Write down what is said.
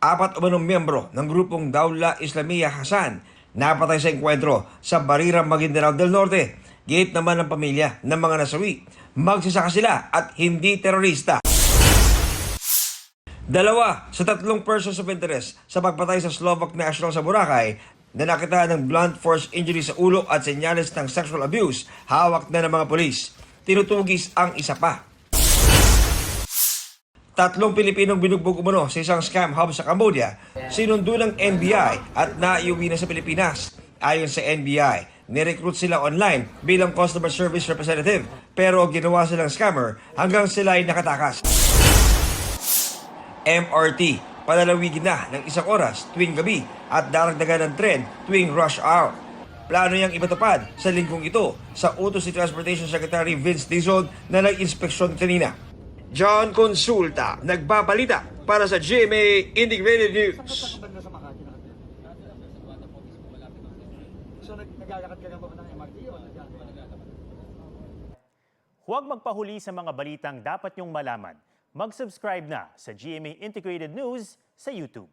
Apat umanong miyembro ng grupong Dawla Islamiyah Hasan napatay sa enkwentro sa Barira, Maguindanao del Norte. Gate naman ng pamilya ng mga nasawi, magsasaka sila at hindi terorista. Dalawa sa tatlong persons of interest sa pagpatay sa Slovak national sa Boracay na nakita ng blunt force injury sa ulo at senyales ng sexual abuse, hawak na ng mga pulis. Tinutugis ang isa pa. Tatlong Pilipinong binugbog umano sa isang scam hub sa Cambodia, sinundo ng NBI at naiuwi na sa Pilipinas. Ayon sa NBI, nirecruit sila online bilang customer service representative pero ginawa silang scammer hanggang sila ay nakatakas. MRT, palalawigin na ng 1 oras tuwing gabi at daragdagan ng tren tuwing rush hour. Plano niyang ipatupad sa linggong ito sa utos ni Transportation Secretary Vince Dizon na nag-inspeksyon kanina. John Consulta, nagbabalita para sa GMA Integrated News. Huwag magpahuli sa mga balitang dapat niyong malaman. Mag-subscribe na sa GMA Integrated News sa YouTube.